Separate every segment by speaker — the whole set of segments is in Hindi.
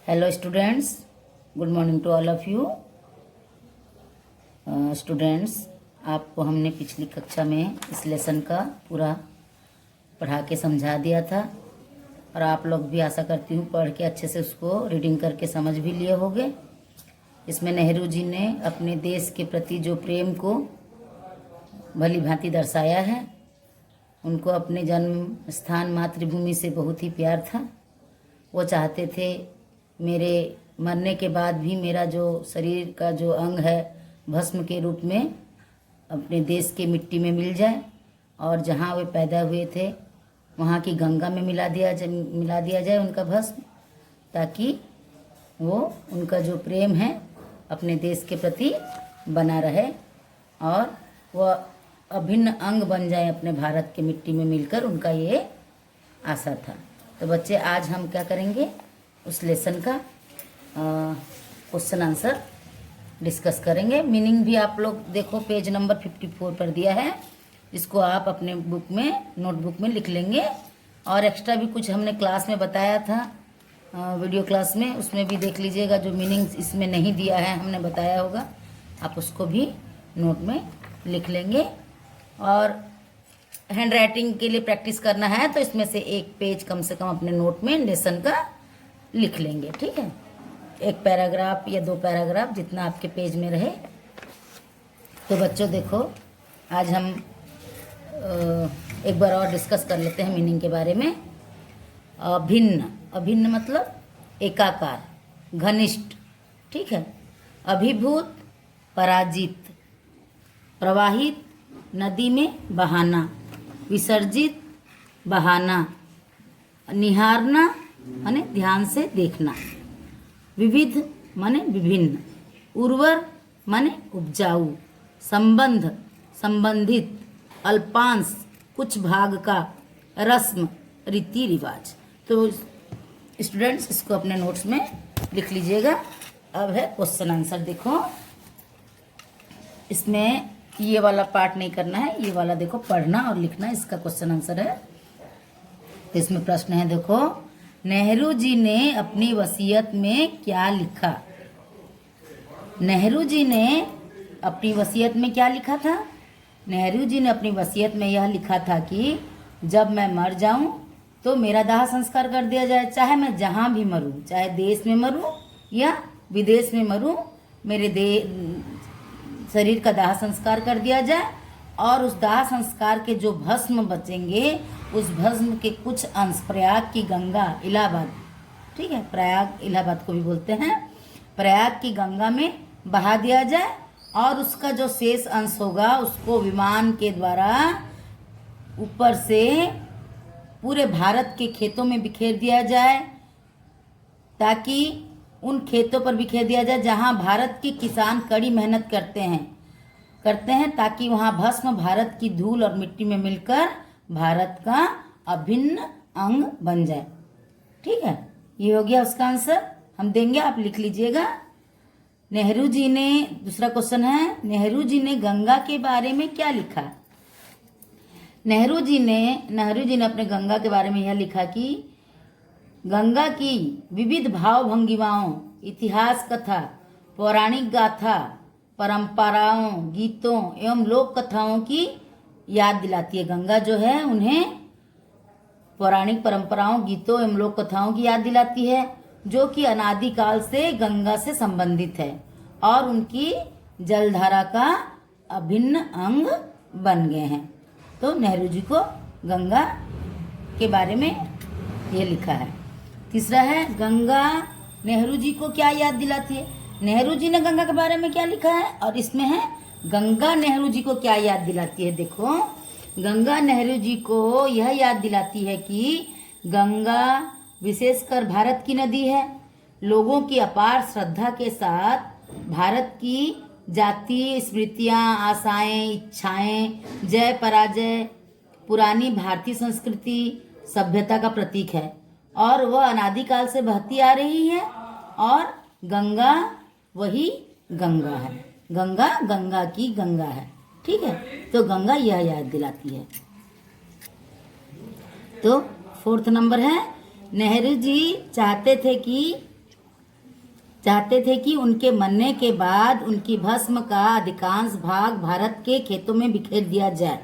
Speaker 1: Hello students, good morning to all of you. Students, आपको हमने पिछली कक्षा में इस लेसन का पूरा पढ़ा के समझा दिया था और आप लोग भी आशा करती हूँ पढ़ के अच्छे से उसको रीडिंग करके समझ भी लिए होंगे। इसमें नेहरू जी ने अपने देश के प्रति जो प्रेम को भली भांति दर्शाया है। उनको अपने जन्म स्थान मातृभूमि से बहुत ही प्यार था। वो चाहते थे मेरे मरने के बाद भी मेरा जो शरीर का जो अंग है भस्म के रूप में अपने देश के मिट्टी में मिल जाए और जहाँ वे पैदा हुए थे वहाँ की गंगा में मिला दिया जाए उनका भस्म, ताकि वो उनका जो प्रेम है अपने देश के प्रति बना रहे और वह अभिन्न अंग बन जाए अपने भारत के मिट्टी में मिलकर। उनका ये आशा था। तो बच्चे, आज हम क्या करेंगे, उस लेसन का क्वेश्चन आंसर डिस्कस करेंगे। मीनिंग भी आप लोग देखो, पेज नंबर 54 पर दिया है, इसको आप अपने बुक में नोटबुक में लिख लेंगे। और एक्स्ट्रा भी कुछ हमने क्लास में बताया था, वीडियो क्लास में, उसमें भी देख लीजिएगा। जो मीनिंग इसमें नहीं दिया है हमने बताया होगा, आप उसको भी नोट में लिख लेंगे। और हैंड राइटिंग के लिए प्रैक्टिस करना है तो इसमें से एक पेज कम से कम अपने नोट में लेसन का लिख लेंगे, ठीक है। एक पैराग्राफ या 2 पैराग्राफ, जितना आपके पेज में रहे। तो बच्चों देखो, आज हम एक बार और डिस्कस कर लेते हैं मीनिंग के बारे में। अभिन्न, अभिन्न मतलब एकाकार, घनिष्ठ, ठीक है। अभिभूत, पराजित, प्रवाहित, नदी में बहाना, विसर्जित, बहाना, निहारना माने ध्यान से देखना, विविध माने विभिन्न, उर्वर माने उपजाऊ, संबंध संबंधित, अल्पांश कुछ भाग का, रस्म रीति रिवाज। तो स्टूडेंट्स, इसको अपने नोट्स में लिख लीजिएगा। अब है क्वेश्चन आंसर। देखो, इसमें ये वाला पार्ट नहीं करना है, ये वाला देखो पढ़ना और लिखना, इसका क्वेश्चन आंसर है। तो इसमें प्रश्न है, देखो, नेहरू जी ने अपनी वसीयत में क्या लिखा। नेहरू जी ने अपनी वसीयत में क्या लिखा था? नेहरू जी ने अपनी वसीयत में यह लिखा था कि जब मैं मर जाऊं तो मेरा दाह संस्कार कर दिया जाए, चाहे मैं जहां भी मरूं, चाहे देश में मरूं या विदेश में मरूं, मेरे शरीर का दाह संस्कार कर दिया जाए और उस दाह संस्कार के जो भस्म बचेंगे उस भस्म के कुछ अंश प्रयाग की गंगा, इलाहाबाद, ठीक है, प्रयाग इलाहाबाद को भी बोलते हैं, प्रयाग की गंगा में बहा दिया जाए और उसका जो शेष अंश होगा उसको विमान के द्वारा ऊपर से पूरे भारत के खेतों में बिखेर दिया जाए, ताकि उन खेतों पर बिखेर दिया जाए जहां भारत के किसान कड़ी मेहनत करते हैं, ताकि वहां भस्म भारत की धूल और मिट्टी में मिलकर भारत का अभिन्न अंग बन जाए, ठीक है। ये हो गया उसका आंसर, हम देंगे, आप लिख लीजिएगा। नेहरू जी ने, दूसरा क्वेश्चन है, नेहरू जी ने गंगा के बारे में क्या लिखा। नेहरू जी ने अपने गंगा के बारे में यह लिखा कि गंगा की विविध भाव भंगिमाओं, इतिहास कथा, पौराणिक गाथा, परंपराओं, गीतों एवं लोक कथाओं की याद दिलाती है। गंगा जो है उन्हें पौराणिक परंपराओं, गीतों एवं लोक कथाओं की याद दिलाती है, जो कि अनादिकाल से गंगा से संबंधित है और उनकी जलधारा का अभिन्न अंग बन गए हैं। तो नेहरू जी को गंगा के बारे में ये लिखा है। तीसरा है, गंगा नेहरू जी को क्या याद दिलाती है। नेहरू जी ने गंगा के बारे में क्या लिखा है और इसमें है गंगा नेहरू जी को क्या याद दिलाती है। देखो, गंगा नेहरू जी को यह याद दिलाती है कि गंगा विशेषकर भारत की नदी है। लोगों की अपार श्रद्धा के साथ भारत की जातीय स्मृतियाँ, आशाएं, इच्छाएं, जय पराजय पुरानी भारतीय संस्कृति, सभ्यता का प्रतीक है और वह अनादिकाल से बहती आ रही है और गंगा वही गंगा है। गंगा गंगा की गंगा है, ठीक है। तो गंगा यह याद दिलाती है। तो 4th नंबर है, नेहरू जी चाहते थे कि चाहते थे कि उनके मरने के बाद उनकी भस्म का अधिकांश भाग भारत के खेतों में बिखेर दिया जाए।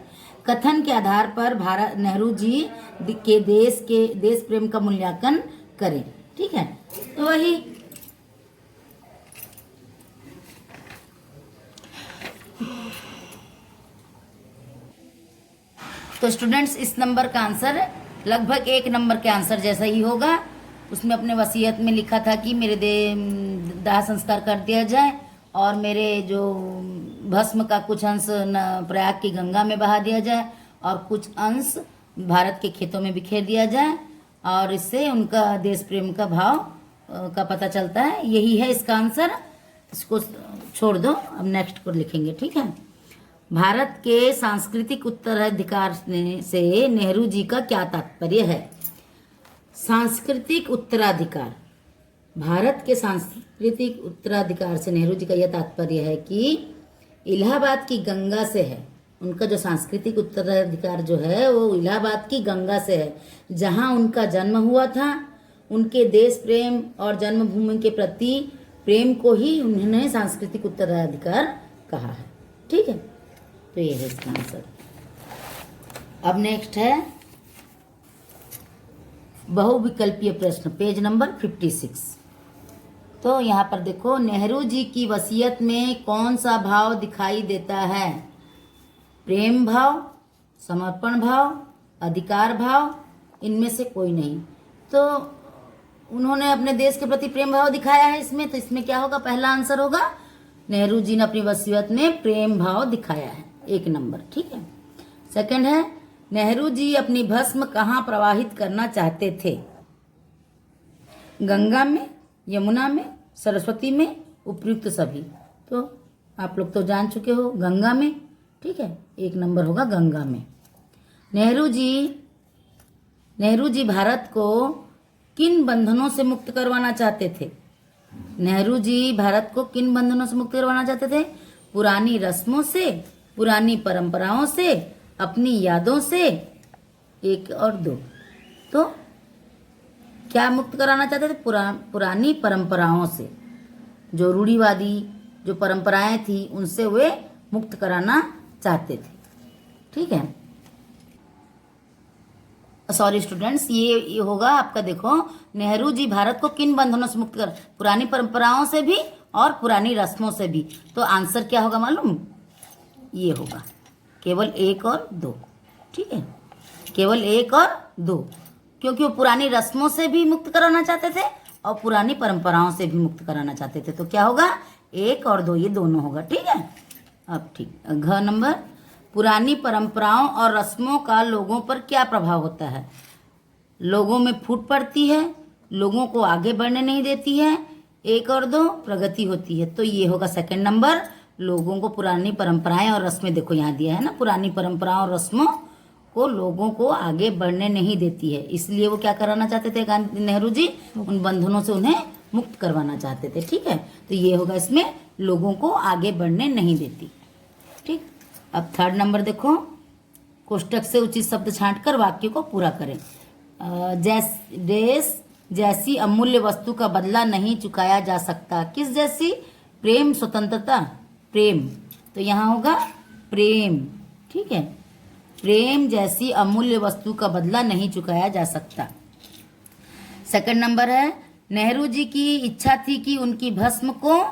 Speaker 1: कथन के आधार पर भारत नेहरू जी के देश प्रेम का मूल्यांकन करें। ठीक है, तो वही तो स्टूडेंट्स इस नंबर का आंसर लगभग 1 नंबर के आंसर जैसा ही होगा। उसमें अपने वसीयत में लिखा था कि मेरे दाह संस्कार कर दिया जाए और मेरे जो भस्म का कुछ अंश प्रयाग की गंगा में बहा दिया जाए और कुछ अंश भारत के खेतों में बिखेर दिया जाए, और इससे उनका देश प्रेम का भाव का पता चलता है। यही है इसका आंसर। इसको छोड़ दो, अब नेक्स्ट को लिखेंगे। ठीक है, भारत के सांस्कृतिक उत्तराधिकार से नेहरू जी का क्या तात्पर्य है? सांस्कृतिक उत्तराधिकार, भारत के सांस्कृतिक उत्तराधिकार से नेहरू जी का यह तात्पर्य है कि इलाहाबाद की गंगा से है। उनका जो सांस्कृतिक उत्तराधिकार जो है वो इलाहाबाद की गंगा से है, जहां उनका जन्म हुआ था। उनके देश प्रेम और जन्मभूमि के प्रति प्रेम को ही उन्होंने सांस्कृतिक उत्तराधिकार कहा है। ठीक है, तो ये है इसका आंसर। अब नेक्स्ट है बहुविकल्पीय प्रश्न, पेज नंबर 56। तो यहाँ पर देखो, नेहरू जी की वसीयत में कौन सा भाव दिखाई देता है? प्रेम भाव, समर्पण भाव, अधिकार भाव, इनमें से कोई नहीं। तो उन्होंने अपने देश के प्रति प्रेम भाव दिखाया है इसमें, तो इसमें क्या होगा? पहला आंसर होगा, नेहरू जी ने अपनी वसीयत में प्रेम भाव दिखाया है, 1 नंबर। ठीक है, सेकंड है, नेहरू जी अपनी भस्म कहाँ प्रवाहित करना चाहते थे? गंगा में, यमुना में, सरस्वती में, उपयुक्त सभी। तो आप लोग तो जान चुके हो, गंगा में। ठीक है, 1 नंबर होगा गंगा में। नेहरू जी भारत को किन बंधनों से मुक्त करवाना चाहते थे? नेहरू जी भारत को किन बंधनों से मुक्त करवाना चाहते थे? पुरानी रस्मों से, पुरानी परंपराओं से, अपनी यादों से। 1 और 2। तो क्या मुक्त कराना चाहते थे? पुरानी परंपराओं से, जो रूढ़िवादी जो परंपराएं थी उनसे वे मुक्त कराना चाहते थे। ठीक है, सॉरी स्टूडेंट्स, ये होगा आपका। देखो, नेहरू जी भारत को किन बंधनों से मुक्त कर? पुरानी परंपराओं से भी और पुरानी रस्मों से भी। तो आंसर क्या होगा मालूम? ये होगा केवल 1 और 2। ठीक है, केवल 1 और 2, क्योंकि वो पुरानी रस्मों से भी मुक्त कराना चाहते थे और पुरानी परंपराओं से भी मुक्त कराना चाहते थे। तो क्या होगा? 1 और 2, ये दोनों होगा। ठीक है, अब ठीक, घ नंबर, पुरानी परंपराओं और रस्मों का लोगों पर क्या प्रभाव होता है? लोगों में फूट पड़ती है, लोगों को आगे बढ़ने नहीं देती है। 1 और 2, प्रगति होती है। तो ये होगा सेकंड नंबर, लोगों को पुरानी परंपराएं और रस्में, देखो यहाँ दिया है ना, पुरानी परंपराओं और रस्मों को लोगों को आगे बढ़ने नहीं देती है, इसलिए वो क्या कराना चाहते थे नेहरू जी? उन बंधनों से उन्हें मुक्त करवाना चाहते थे। ठीक है, तो ये होगा इसमें, लोगों को आगे बढ़ने नहीं देती। ठीक, अब थर्ड नंबर देखो, कोष्टक से उचित शब्द छांटकर वाक्य को पूरा करें। जैसी अमूल्य वस्तु का बदला नहीं चुकाया जा सकता। किस जैसी? प्रेम, स्वतंत्रता, प्रेम। तो यहाँ होगा प्रेम। ठीक है, प्रेम जैसी अमूल्य वस्तु का बदला नहीं चुकाया जा सकता। सेकंड नंबर है, नेहरू जी की इच्छा थी कि उनकी भस्म को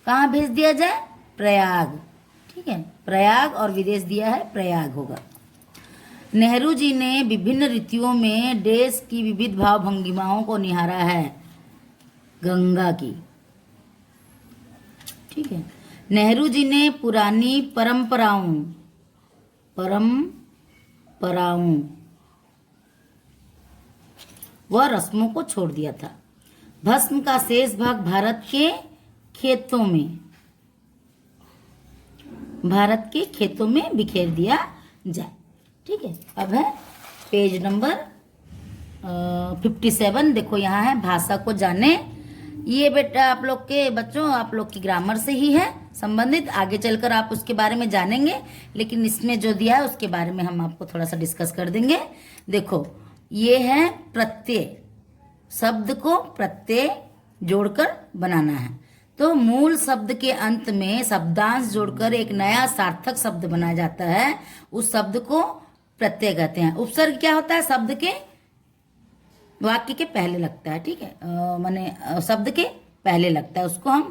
Speaker 1: कहाँ भेज दिया जाए? प्रयाग। ठीक है, प्रयाग, और विदेश दिया है, प्रयाग होगा। नेहरू जी ने विभिन्न ऋतुओं में देश की विविध भाव भंगिमाओं को निहारा है। गंगा की। ठीक है, नेहरू जी ने पुरानी परंपराओं व रस्मों को छोड़ दिया था। भस्म का शेष भाग भारत के खेतों में बिखेर दिया जाए। ठीक है, अब है पेज नंबर 57। देखो यहाँ है, भाषा को जाने। ये बेटा आप लोग के बच्चों, आप लोग की ग्रामर से ही है संबंधित, आगे चलकर आप उसके बारे में जानेंगे, लेकिन इसमें जो दिया है उसके बारे में हम आपको थोड़ा सा डिस्कस कर देंगे। देखो, ये है प्रत्यय, शब्द को प्रत्यय जोड़कर बनाना है। तो मूल शब्द के अंत में शब्दांश जोड़कर एक नया सार्थक शब्द बनाया जाता है, उस शब्द को प्रत्यय कहते हैं। उपसर्ग क्या होता है? शब्द के वाक्य के पहले लगता है, ठीक है, माने शब्द के पहले लगता है, उसको हम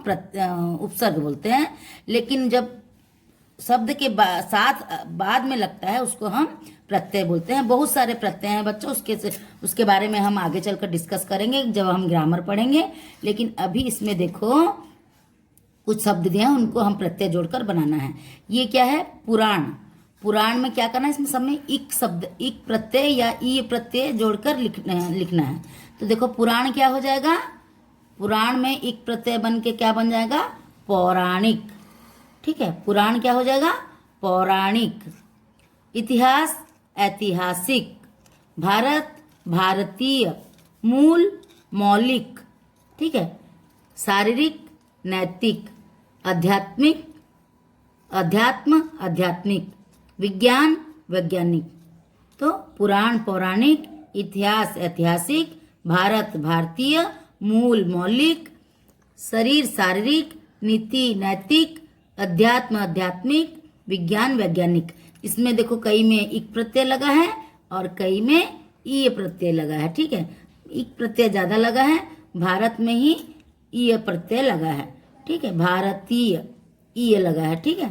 Speaker 1: उपसर्ग बोलते हैं। लेकिन जब शब्द के साथ बाद में लगता है उसको हम प्रत्यय बोलते हैं। बहुत सारे प्रत्यय हैं बच्चों, उसके बारे में हम आगे चलकर डिस्कस करेंगे जब हम ग्रामर पढ़ेंगे। लेकिन अभी इसमें देखो कुछ शब्द दिए हैं, उनको हम प्रत्यय जोड़कर बनाना है। ये क्या है? पुराण। पुराण में क्या करना है? इसमें सब में इक शब्द, इक प्रत्यय या ई प्रत्यय जोड़कर लिखना है। तो देखो पुराण क्या हो जाएगा? पुराण में इक प्रत्यय बन के क्या बन जाएगा? पौराणिक। ठीक है, पुराण क्या हो जाएगा? पौराणिक। इतिहास ऐतिहासिक। भारत भारतीय। मूल मौलिक। ठीक है, शारीरिक नैतिक। आध्यात्मिक अध्यात्म आध्यात्मिक। विज्ञान वैज्ञानिक। तो पुराण पौराणिक, इतिहास ऐतिहासिक, भारत भारतीय, मूल मौलिक, शरीर शारीरिक, नीति नैतिक, अध्यात्म आध्यात्मिक, विज्ञान वैज्ञानिक। इसमें देखो कई में इक प्रत्यय लगा है और कई में ई प्रत्यय लगा है। ठीक है, इक प्रत्यय ज्यादा लगा है, भारत में ही ई प्रत्यय लगा है। ठीक है, भारतीय ई लगा है। ठीक है,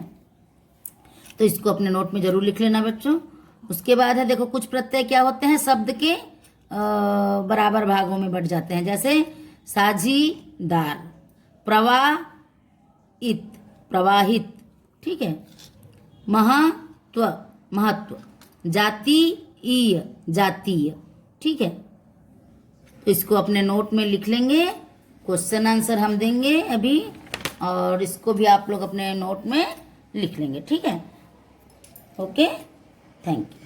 Speaker 1: तो इसको अपने नोट में जरूर लिख लेना बच्चों। उसके बाद है देखो कुछ प्रत्यय क्या होते हैं, शब्द के बराबर भागों में बढ़ जाते हैं। जैसे साझीदार, प्रवाहित प्रवाहित। ठीक है, महत्व महत्व, जातीय जातीय। ठीक है, तो इसको अपने नोट में लिख लेंगे, क्वेश्चन आंसर हम देंगे अभी, और इसको भी आप लोग अपने नोट में लिख लेंगे। ठीक है, ओके, थैंक यू।